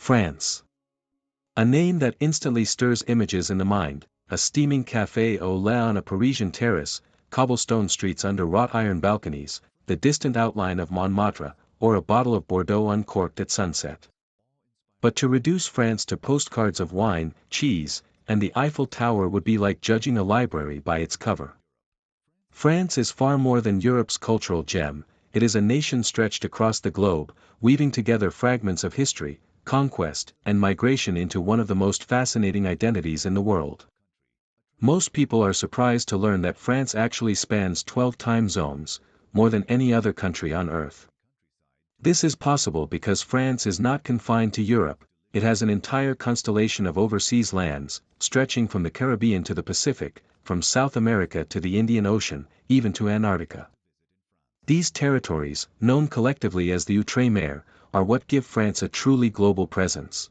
France. A name that instantly stirs images in the mind, a steaming café au lait on a Parisian terrace, cobblestone streets under wrought iron balconies, the distant outline of Montmartre, or a bottle of Bordeaux uncorked at sunset. But to reduce France to postcards of wine, cheese, and the Eiffel Tower would be like judging a library by its cover. France is far more than Europe's cultural gem, it is a nation stretched across the globe, weaving together fragments of history, conquest, and migration into one of the most fascinating identities in the world. Most people are surprised to learn that France actually spans 12 time zones, more than any other country on Earth. This is possible because France is not confined to Europe, it has an entire constellation of overseas lands, stretching from the Caribbean to the Pacific, from South America to the Indian Ocean, even to Antarctica. These territories, known collectively as the Outre-mer, are what give France a truly global presence.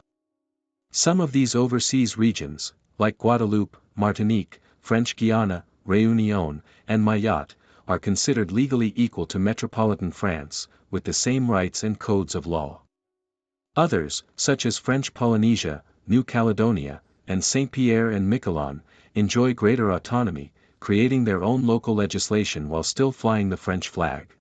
Some of these overseas regions, like Guadeloupe, Martinique, French Guiana, Réunion, and Mayotte, are considered legally equal to metropolitan France, with the same rights and codes of law. Others, such as French Polynesia, New Caledonia, and Saint-Pierre and Miquelon, enjoy greater autonomy, creating their own local legislation while still flying the French flag.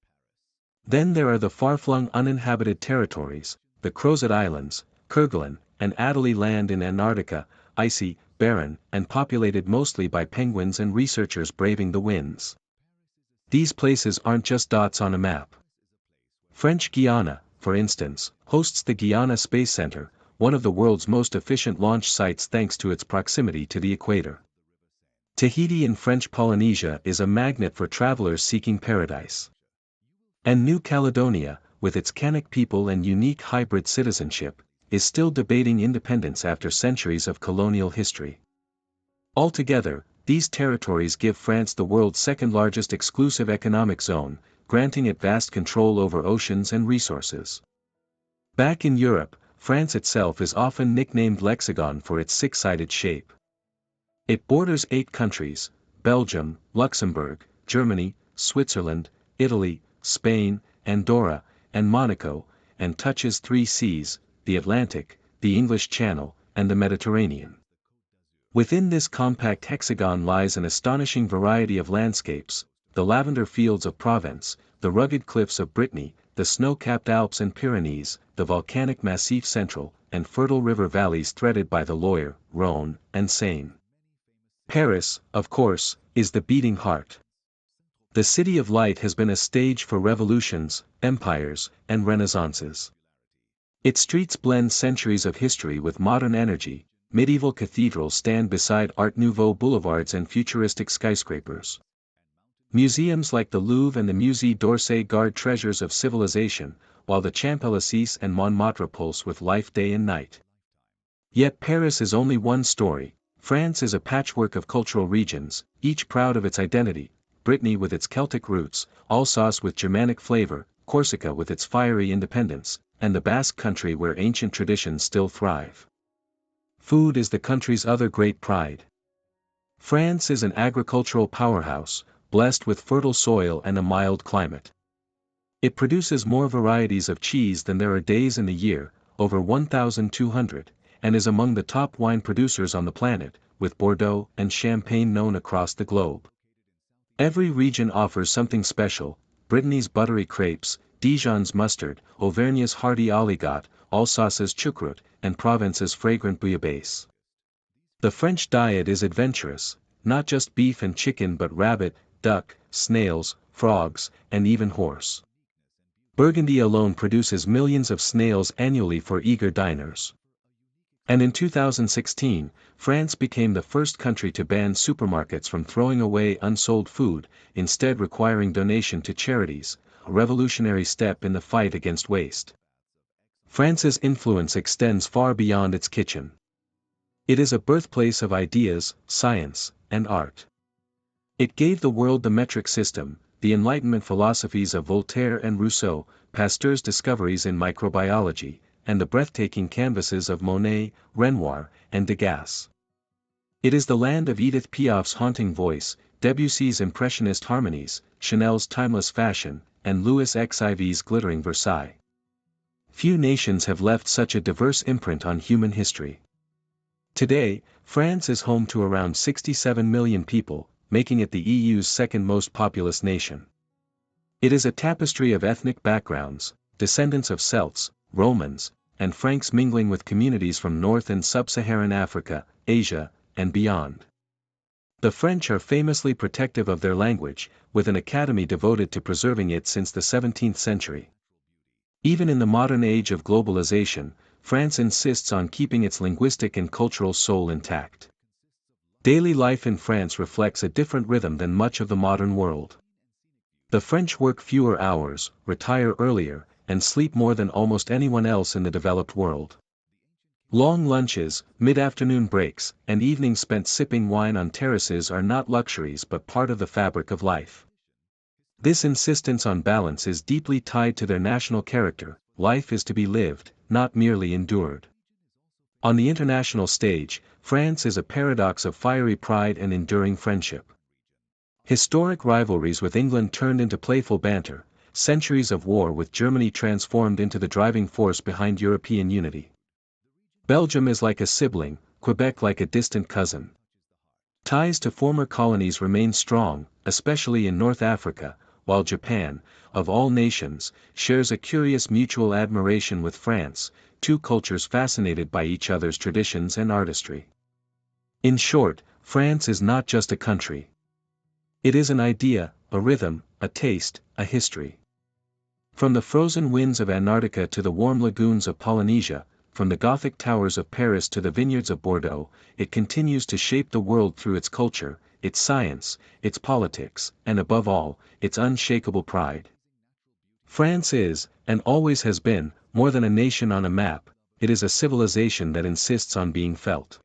Then there are the far-flung uninhabited territories, the Crozet Islands, Kerguelen, and Adelie Land in Antarctica, icy, barren, and populated mostly by penguins and researchers braving the winds. These places aren't just dots on a map. French Guiana, for instance, hosts the Guiana Space Center, one of the world's most efficient launch sites thanks to its proximity to the equator. Tahiti in French Polynesia is a magnet for travelers seeking paradise. And New Caledonia, with its Kanak people and unique hybrid citizenship, is still debating independence after centuries of colonial history. Altogether, these territories give France the world's second-largest exclusive economic zone, granting it vast control over oceans and resources. Back in Europe, France itself is often nicknamed Lexagon for its six-sided shape. It borders 8 countries, Belgium, Luxembourg, Germany, Switzerland, Italy, Spain, Andorra, and Monaco, and touches 3 seas, the Atlantic, the English Channel, and the Mediterranean. Within this compact hexagon lies an astonishing variety of landscapes, the lavender fields of Provence, the rugged cliffs of Brittany, the snow-capped Alps and Pyrenees, the volcanic Massif Central, and fertile river valleys threaded by the Loire, Rhône, and Seine. Paris, of course, is the beating heart. The City of Light has been a stage for revolutions, empires, and renaissances. Its streets blend centuries of history with modern energy, medieval cathedrals stand beside Art Nouveau boulevards and futuristic skyscrapers. Museums like the Louvre and the Musée d'Orsay guard treasures of civilization, while the Champs-Élysées and Montmartre pulse with life day and night. Yet Paris is only one story. France is a patchwork of cultural regions, each proud of its identity, Brittany with its Celtic roots, Alsace with Germanic flavor, Corsica with its fiery independence, and the Basque country where ancient traditions still thrive. Food is the country's other great pride. France is an agricultural powerhouse, blessed with fertile soil and a mild climate. It produces more varieties of cheese than there are days in the year, over 1,200, and is among the top wine producers on the planet, with Bordeaux and Champagne known across the globe. Every region offers something special, Brittany's buttery crepes, Dijon's mustard, Auvergne's hearty aligot, Alsace's choucroute, and Provence's fragrant bouillabaisse. The French diet is adventurous, not just beef and chicken but rabbit, duck, snails, frogs, and even horse. Burgundy alone produces millions of snails annually for eager diners. And in 2016, France became the first country to ban supermarkets from throwing away unsold food, instead requiring donation to charities, a revolutionary step in the fight against waste. France's influence extends far beyond its kitchen. It is a birthplace of ideas, science, and art. It gave the world the metric system, the Enlightenment philosophies of Voltaire and Rousseau, Pasteur's discoveries in microbiology, and the breathtaking canvases of Monet, Renoir, and Degas. It is the land of Edith Piaf's haunting voice, Debussy's impressionist harmonies, Chanel's timeless fashion, and Louis XIV's glittering Versailles. few nations have left such a diverse imprint on human history. Today, France is home to around 67 million people, making it the EU's second most populous nation. It is a tapestry of ethnic backgrounds, descendants of Celts, Romans, and Franks mingling with communities from North and Sub-Saharan Africa, Asia, and beyond. The French are famously protective of their language, with an academy devoted to preserving it since the 17th century. Even in the modern age of globalization, France insists on keeping its linguistic and cultural soul intact. Daily life in France reflects a different rhythm than much of the modern world. The French work fewer hours, retire earlier, and sleep more than almost anyone else in the developed world. Long lunches, mid-afternoon breaks, and evenings spent sipping wine on terraces are not luxuries but part of the fabric of life. This insistence on balance is deeply tied to their national character. Life is to be lived, not merely endured. On the international stage, France is a paradox of fiery pride and enduring friendship. Historic rivalries with England turned into playful banter, centuries of war with Germany transformed into the driving force behind European unity. Belgium is like a sibling, Quebec like a distant cousin. Ties to former colonies remain strong, especially in North Africa, while Japan, of all nations, shares a curious mutual admiration with France, two cultures fascinated by each other's traditions and artistry. In short, France is not just a country. It is an idea, a rhythm, a taste, a history. From the frozen winds of Antarctica to the warm lagoons of Polynesia, from the Gothic towers of Paris to the vineyards of Bordeaux, it continues to shape the world through its culture, its science, its politics, and above all, its unshakable pride. France is, and always has been, more than a nation on a map. It is a civilization that insists on being felt.